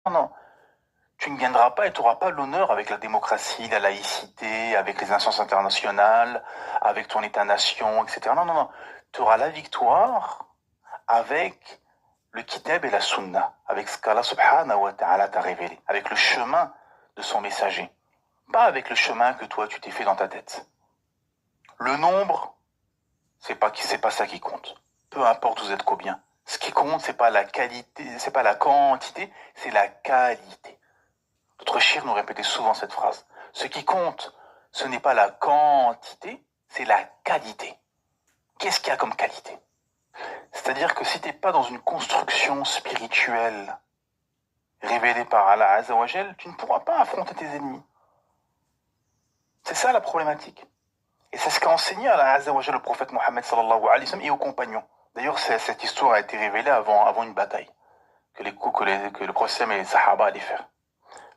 non. Tu ne gagneras pas et tu n'auras pas l'honneur avec la démocratie, la laïcité, avec les instances internationales, avec ton État-nation, etc. Non, non, non. Tu auras la victoire avec le kitab et la sunna, avec ce qu'Allah subhanahu wa ta'ala t'a révélé, avec le chemin de son messager. Pas avec le chemin que toi tu t'es fait dans ta tête. Le nombre, c'est pas ça qui compte. Peu importe vous êtes combien. Ce qui compte, c'est pas la qualité, c'est pas la quantité, c'est la qualité. Notre shir nous répétait souvent cette phrase. Ce qui compte, ce n'est pas la quantité, c'est la qualité. Qu'est-ce qu'il y a comme qualité? C'est-à-dire que si tu n'es pas dans une construction spirituelle révélée par Allah Azzawajal, tu ne pourras pas affronter tes ennemis. C'est ça la problématique. Et c'est ce qu'a enseigné Allah Azzawajal au prophète Mohammed sallallahu alayhi wa sallam et aux compagnons. D'ailleurs, cette histoire a été révélée avant une bataille que le prophète et les sahaba allaient faire.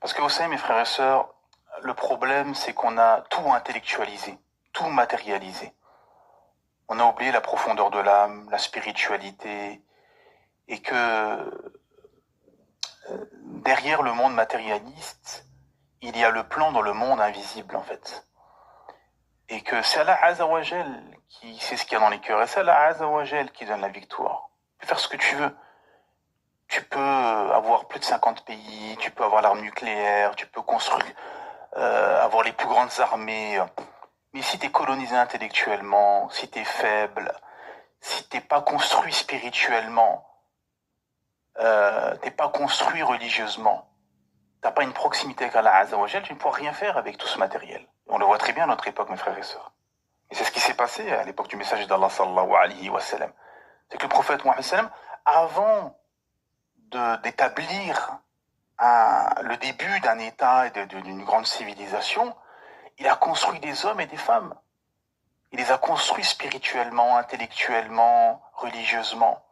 Parce que vous savez, mes frères et sœurs, le problème, c'est qu'on a tout intellectualisé, tout matérialisé. On a oublié la profondeur de l'âme, la spiritualité, et que derrière le monde matérialiste, il y a le plan dans le monde invisible, en fait. Et que c'est Allah Azzawajal qui sait ce qu'il y a dans les cœurs, et c'est Allah Azzawajal qui donne la victoire. Tu peux faire ce que tu veux. Tu peux avoir plus de 50 pays, tu peux avoir l'arme nucléaire, tu peux construire, avoir les plus grandes armées. Mais si tu es colonisé intellectuellement, si tu es faible, si tu n'es pas construit spirituellement, t'es pas construit religieusement, t'as pas une proximité avec Allah Azzawajal, tu ne pourras rien faire avec tout ce matériel. On le voit très bien à notre époque, mes frères et sœurs. Et c'est ce qui s'est passé à l'époque du messager d'Allah sallallahu alayhi wa sallam. C'est que le prophète Mohammed sallam, avant d'établir le début d'un État et d'une grande civilisation, il a construit des hommes et des femmes. Il les a construits spirituellement, intellectuellement, religieusement.